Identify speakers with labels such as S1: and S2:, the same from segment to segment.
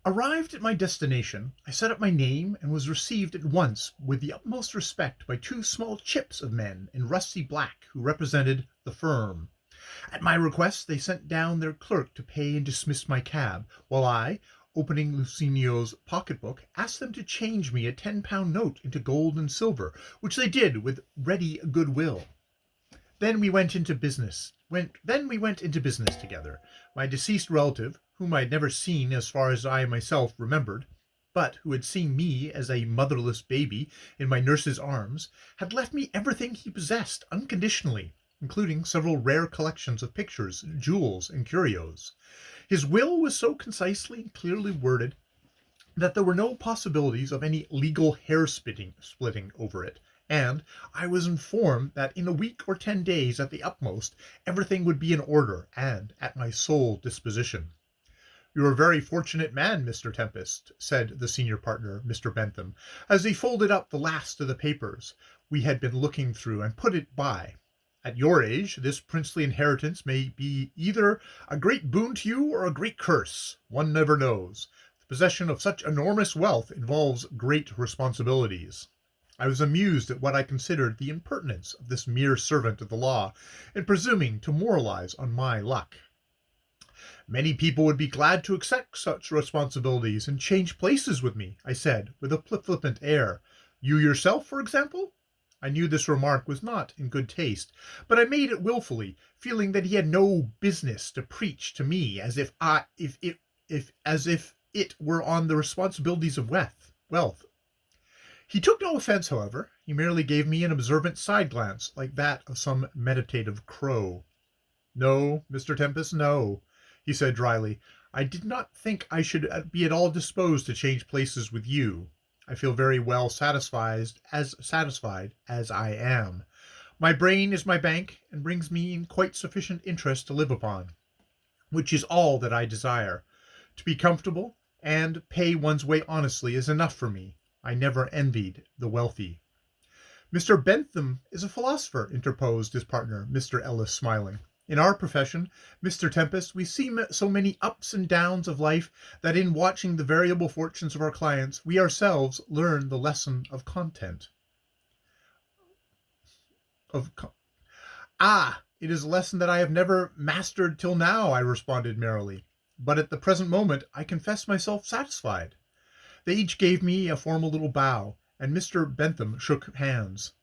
S1: Arrived at my destination, I set up my name and was received at once with the utmost respect by two small chips of men in rusty black who represented the firm. At my request, they sent down their clerk to pay and dismiss my cab, while I, opening Lucinio's pocketbook, asked them to change me a £10 note into gold and silver, which they did with ready goodwill. Then we went into business. Together. My deceased relative, whom I had never seen as far as I myself remembered, but who had seen me as a motherless baby in my nurse's arms, had left me everything he possessed unconditionally, including several rare collections of pictures, jewels, and curios. His will was so concisely and clearly worded that there were no possibilities of any legal hair-splitting over it, and I was informed that in a week or 10 days at the utmost, everything would be in order and at my sole disposition. "You're a very fortunate man, Mr. Tempest," said the senior partner, Mr. Bentham, as he folded up the last of the papers we had been looking through and put it by. "At your age, this princely inheritance may be either a great boon to you or a great curse. One never knows. The possession of such enormous wealth involves great responsibilities." I was amused at what I considered the impertinence of this mere servant of the law in presuming to moralize on my luck. "Many people would be glad to accept such responsibilities and change places with me," I said, with a flippant air. "You yourself, for example?" I knew this remark was not in good taste, but I made it wilfully, feeling that he had no business to preach to me as if it were on the responsibilities of wealth. He took no offense, however. He merely gave me an observant side glance, like that of some meditative crow. "No, Mr. Tempest, no," he said dryly. "I did not think I should be at all disposed to change places with you. I feel very well satisfied as I am. My brain is my bank, and brings me in quite sufficient interest to live upon, which is all that I desire. To be comfortable and pay one's way honestly is enough for me. I never envied the wealthy." "Mr. Bentham is a philosopher," interposed his partner, Mr. Ellis, smiling. "In our profession, Mr. Tempest, we see so many ups and downs of life that in watching the variable fortunes of our clients, we ourselves learn the lesson of content. It is a lesson that I have never mastered till now," I responded merrily. "But at the present moment I confess myself satisfied." They each gave me a formal little bow, and Mr. Bentham shook hands.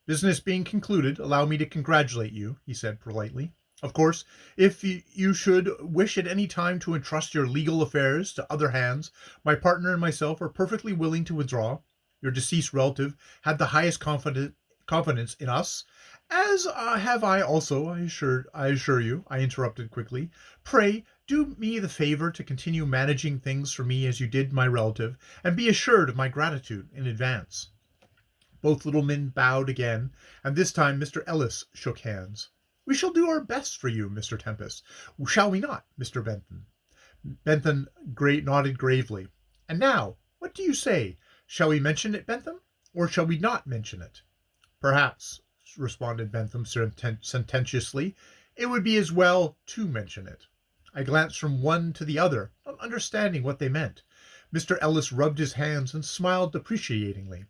S1: "Business being concluded, allow me to congratulate you," he said politely. "Of course, if you should wish at any time to entrust your legal affairs to other hands, my partner and myself are perfectly willing to withdraw. Your deceased relative had the highest confidence in us, as have I also, I assure you," I interrupted quickly. "Pray, do me the favor to continue managing things for me as you did my relative, and be assured of my gratitude in advance." Both little men bowed again, and this time Mr. Ellis shook hands. "We shall do our best for you, Mr. Tempest, shall we not, Mr. Bentham?" Bentham nodded gravely. "And now, what do you say? Shall we mention it, Bentham, or shall we not mention it?" "Perhaps," responded Bentham sententiously, "it would be as well to mention it." I glanced from one to the other, not understanding what they meant. Mr. Ellis rubbed his hands and smiled deprecatingly.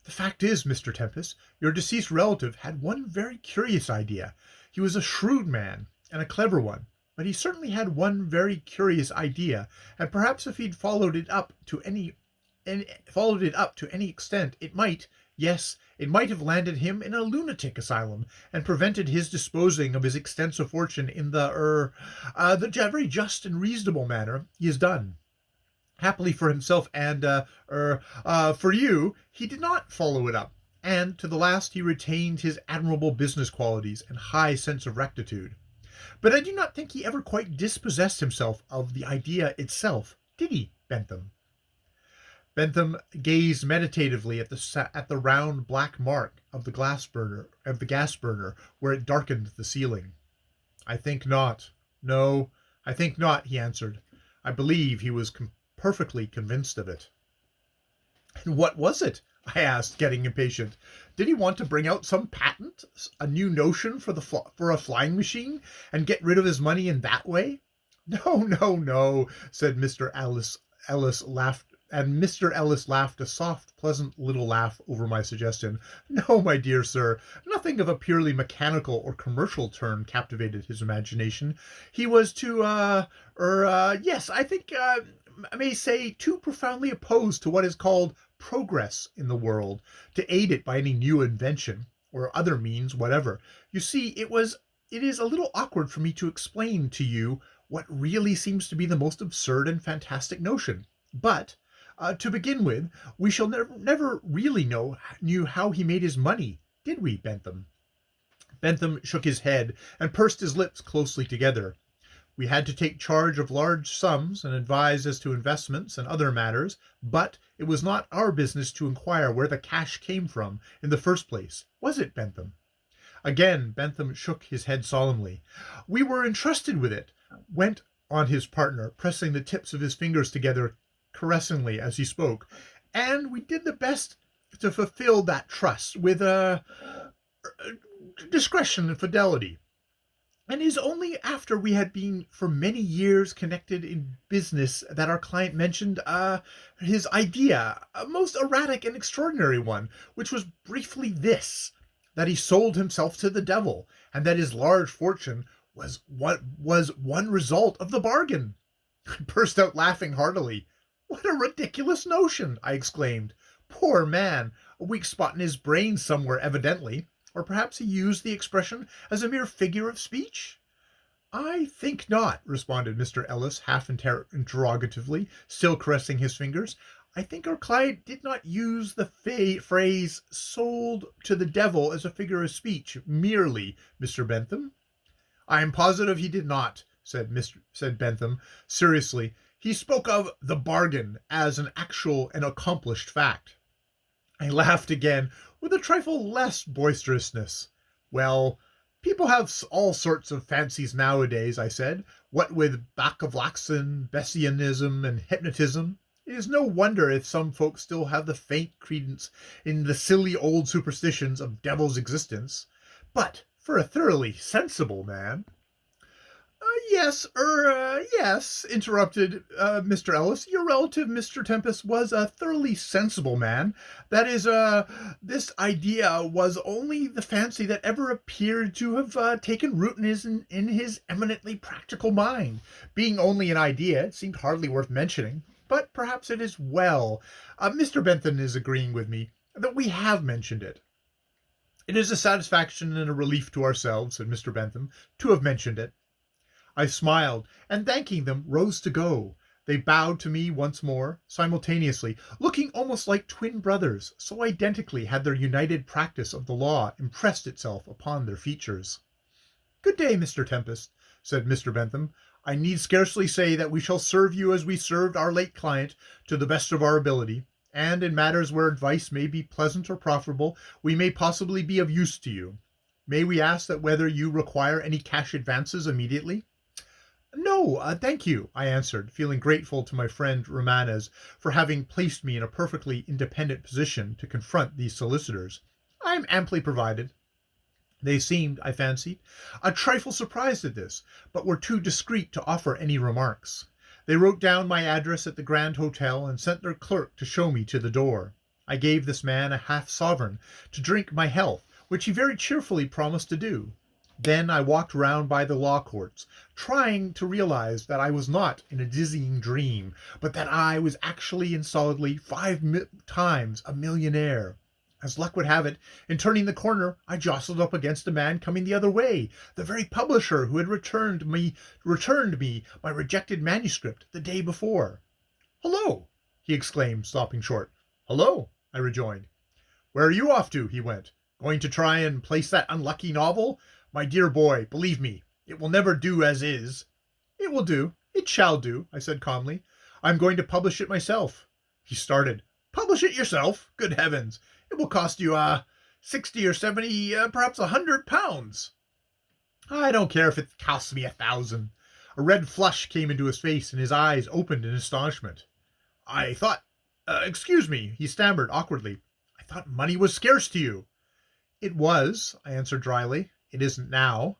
S1: "The fact is, Mr. Tempest, your deceased relative had one very curious idea. He was a shrewd man, and a clever one, but he certainly had one very curious idea, and perhaps if he'd followed it up to any extent, it might have landed him in a lunatic asylum, and prevented his disposing of his extensive fortune in the very just and reasonable manner he has done. Happily for himself and for you, he did not follow it up, and to the last he retained his admirable business qualities and high sense of rectitude. But I do not think he ever quite dispossessed himself of the idea itself, did he, Bentham?" Bentham gazed meditatively at the round black mark of the gas burner where it darkened the ceiling. "I think not. No, I think not," he answered. "I believe he was perfectly convinced of it." "And what was it?" I asked, getting impatient. "Did he want to bring out some patent, a new notion for a flying machine, and get rid of his money in that way?" No, said Mr. Ellis laughed. And Mr. Ellis laughed a soft, pleasant little laugh over my suggestion. No, my dear sir, nothing of a purely mechanical or commercial turn captivated his imagination. He was yes, I think I may say too profoundly opposed to what is called progress in the world to aid it by any new invention or other means whatever. You see, it is a little awkward for me to explain to you what really seems to be the most absurd and fantastic notion. But to begin with, we shall never really knew how he made his money, did we, Bentham? Bentham shook his head and pursed his lips closely together. We had to take charge of large sums and advise as to investments and other matters, but it was not our business to inquire where the cash came from in the first place, was it, Bentham? Again Bentham shook his head solemnly. We were entrusted with it, went on his partner, pressing the tips of his fingers together caressingly as he spoke, and we did the best to fulfill that trust with discretion and fidelity. And it is only after we had been for many years connected in business that our client mentioned his idea, a most erratic and extraordinary one, which was briefly this: that he sold himself to the devil, and that his large fortune was one result of the bargain. I burst out laughing heartily. What a ridiculous notion! I exclaimed. Poor man! A weak spot in his brain somewhere, evidently. Or perhaps he used the expression as a mere figure of speech? I think not, responded Mr. Ellis, half interrogatively, still caressing his fingers. I think our client did not use the phrase sold to the devil as a figure of speech merely, Mr. Bentham. I am positive he did not, said Bentham, seriously. He spoke of the bargain as an actual and accomplished fact. I laughed again, with a trifle less boisterousness. Well, people have all sorts of fancies nowadays, I said, what with Bacavlaxin, Bessianism, and hypnotism. It is no wonder if some folks still have the faint credence in the silly old superstitions of devil's existence. But for a thoroughly sensible man... Yes, interrupted Mr. Ellis. Your relative, Mr. Tempest, was a thoroughly sensible man. That is, this idea was only the fancy that ever appeared to have taken root in his eminently practical mind. Being only an idea, it seemed hardly worth mentioning. But perhaps it is well. Mr. Bentham is agreeing with me that we have mentioned it. It is a satisfaction and a relief to ourselves, said Mr. Bentham, to have mentioned it. I smiled, and thanking them, rose to go. They bowed to me once more, simultaneously, looking almost like twin brothers, so identically had their united practice of the law impressed itself upon their features. Good day, Mr. Tempest, said Mr. Bentham. I need scarcely say that we shall serve you as we served our late client, to the best of our ability, and in matters where advice may be pleasant or profitable, we may possibly be of use to you. May we ask that whether you require any cash advances immediately? No, thank you, I answered, feeling grateful to my friend Romanes for having placed me in a perfectly independent position to confront these solicitors. I am amply provided. They seemed, I fancied, a trifle surprised at this, but were too discreet to offer any remarks. They wrote down my address at the Grand Hotel and sent their clerk to show me to the door. I gave this man a half-sovereign to drink my health, which he very cheerfully promised to do. Then I walked round by the law courts, trying to realize that I was not in a dizzying dream, but that I was actually and solidly 5 times a millionaire. As luck would have it, in turning the corner, I jostled up against a man coming the other way, the very publisher who had returned me my rejected manuscript the day before. "Hullo!" he exclaimed, stopping short. "Hullo!" I rejoined. "Where are you off to?" he went. "Going to try and place that unlucky novel? My dear boy, believe me, it will never do as is." "It will do. It shall do," I said calmly. "I'm going to publish it myself." He started. "Publish it yourself? Good heavens! It will cost you, 60 or 70, perhaps £100. I don't care if it costs me 1,000. A red flush came into his face, and his eyes opened in astonishment. "I thought, excuse me," he stammered awkwardly. "I thought money was scarce to you." "It was," I answered dryly. "It isn't now."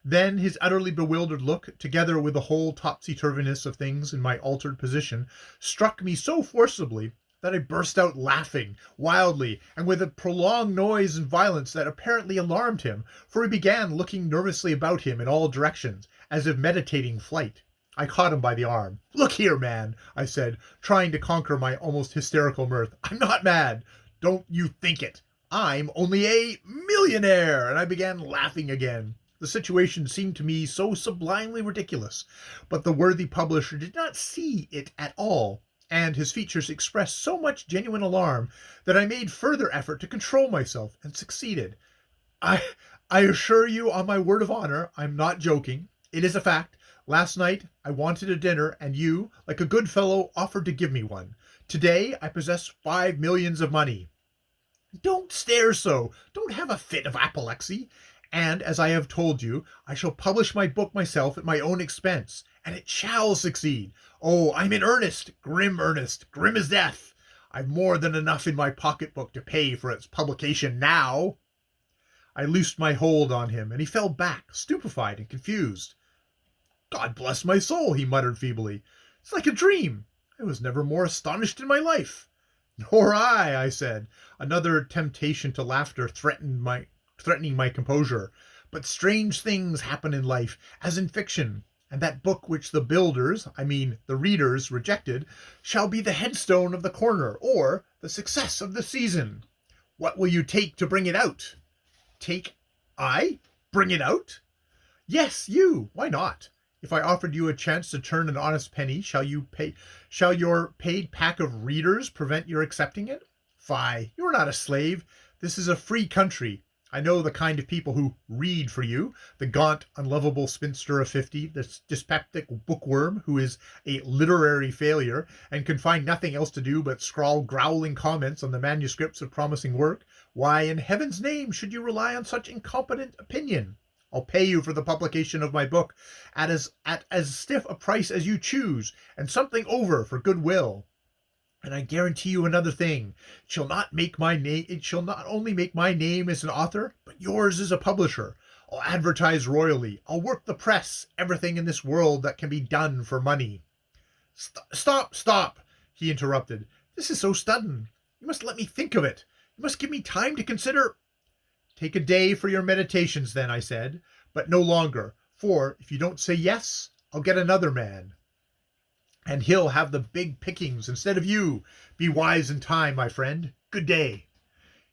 S1: Then his utterly bewildered look, together with the whole topsy-turviness of things in my altered position, struck me so forcibly that I burst out laughing, wildly, and with a prolonged noise and violence that apparently alarmed him, for he began looking nervously about him in all directions, as if meditating flight. I caught him by the arm. "Look here, man," I said, trying to conquer my almost hysterical mirth. "I'm not mad. Don't you think it. I'm only a millionaire," and I began laughing again. The situation seemed to me so sublimely ridiculous, but the worthy publisher did not see it at all, and his features expressed so much genuine alarm that I made further effort to control myself, and succeeded. I assure you on my word of honor, I'm not joking. It is a fact. Last night I wanted a dinner, and you, like a good fellow, offered to give me one. Today I possess 5 millions of money. Don't stare so. Don't have a fit of apoplexy. And, as I have told you, I shall publish my book myself at my own expense, and it shall succeed. Oh, I'm in earnest, grim as death. I've more than enough in my pocketbook to pay for its publication now. I loosed my hold on him, and he fell back, stupefied and confused. "God bless my soul," he muttered feebly. "It's like a dream. I was never more astonished in my life." "Nor I said, another temptation to laughter threatening my composure. "But strange things happen in life, as in fiction, and that book which the builders, the readers, rejected, shall be the headstone of the corner, or the success of the season. What will you take to bring it out?" "Take? I? Bring it out?" "Yes, you. Why not? If I offered you a chance to turn an honest penny, shall your paid pack of readers prevent your accepting it? Fie, you are not a slave. This is a free country. I know the kind of people who read for you, the gaunt, unlovable spinster of 50, the dyspeptic bookworm who is a literary failure and can find nothing else to do but scrawl growling comments on the manuscripts of promising work. Why in heaven's name should you rely on such incompetent opinion? I'll pay you for the publication of my book at as stiff a price as you choose, and something over for goodwill. And I guarantee you another thing. It shall not only make my name as an author, but yours as a publisher. I'll advertise royally. I'll work the press, everything in this world that can be done for money." Stop, he interrupted. "This is so sudden. You must let me think of it. You must give me time to consider." "Take a day for your meditations then," I said, "but no longer, for if you don't say yes, I'll get another man, and he'll have the big pickings instead of you. Be wise in time, my friend. Good day."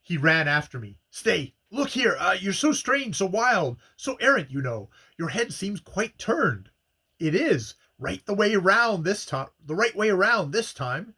S1: He ran after me. "Stay, look here, you're so strange, so wild, so errant, you know. Your head seems quite turned." "It is, the right way around this time.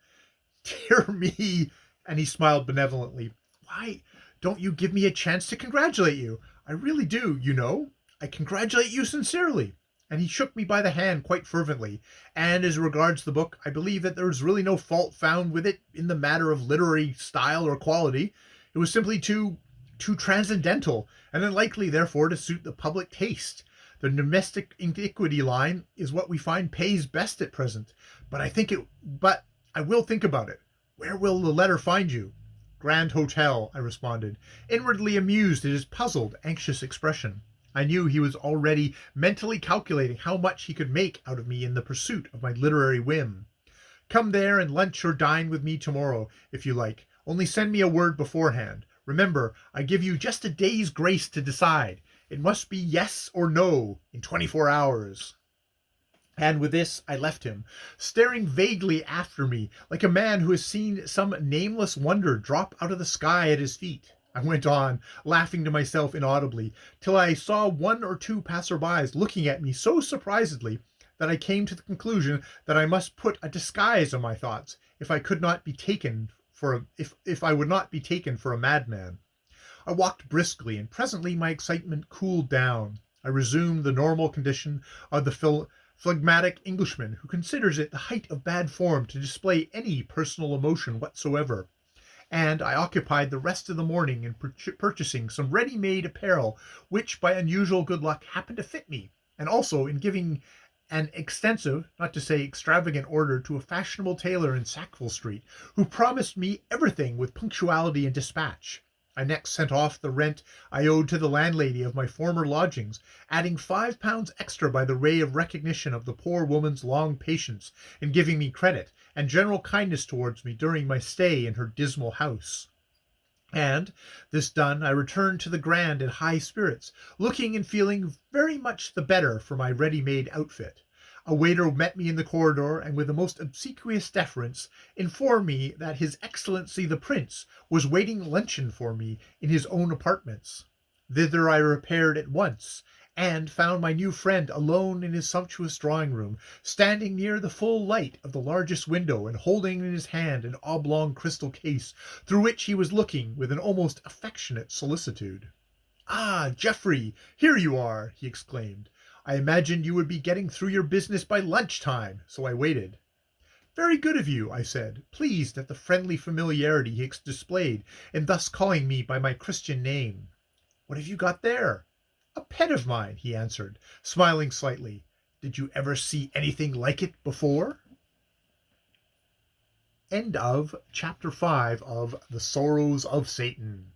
S1: Dear me," and he smiled benevolently. "Why don't you give me a chance to congratulate you? I really do, you know. I congratulate you sincerely." And he shook me by the hand quite fervently. "And as regards the book, I believe that there is really no fault found with it in the matter of literary style or quality. It was simply too transcendental, and unlikely, therefore, to suit the public taste. The domestic iniquity line is what we find pays best at present. But I will think about it. Where will the letter find you?" "Grand Hotel," I responded, inwardly amused at his puzzled, anxious expression. I knew he was already mentally calculating how much he could make out of me in the pursuit of my literary whim. "Come there and lunch or dine with me tomorrow, if you like. Only send me a word beforehand. Remember, I give you just a day's grace to decide. It must be yes or no in 24 hours. And with this I left him, staring vaguely after me, like a man who has seen some nameless wonder drop out of the sky at his feet. I went on, laughing to myself inaudibly, till I saw one or two passer-by looking at me so surprisedly that I came to the conclusion that I must put a disguise on my thoughts if I would not be taken for a madman. I walked briskly, and presently my excitement cooled down. I resumed the normal condition of the phlegmatic Englishman who considers it the height of bad form to display any personal emotion whatsoever. And I occupied the rest of the morning in purchasing some ready-made apparel which by unusual good luck happened to fit me, and also in giving an extensive, not to say extravagant, order to a fashionable tailor in Sackville Street, who promised me everything with punctuality and dispatch. I next sent off the rent I owed to the landlady of my former lodgings, adding £5 extra by the ray of recognition of the poor woman's long patience in giving me credit, and general kindness towards me during my stay in her dismal house. And, this done, I returned to the Grand in high spirits, looking and feeling very much the better for my ready-made outfit. A waiter met me in the corridor, and with the most obsequious deference informed me that His Excellency the Prince was waiting luncheon for me in his own apartments. Thither I repaired at once, and found my new friend alone in his sumptuous drawing-room, standing near the full light of the largest window, and holding in his hand an oblong crystal case, through which he was looking with an almost affectionate solicitude. "Ah, Geoffrey, here you are!" he exclaimed. "I imagined you would be getting through your business by lunch-time, so I waited." "Very good of you," I said, pleased at the friendly familiarity he displayed in thus calling me by my Christian name. "What have you got there?" "A pet of mine," he answered, smiling slightly. "Did you ever see anything like it before?" End of Chapter 5 of The Sorrows of Satan.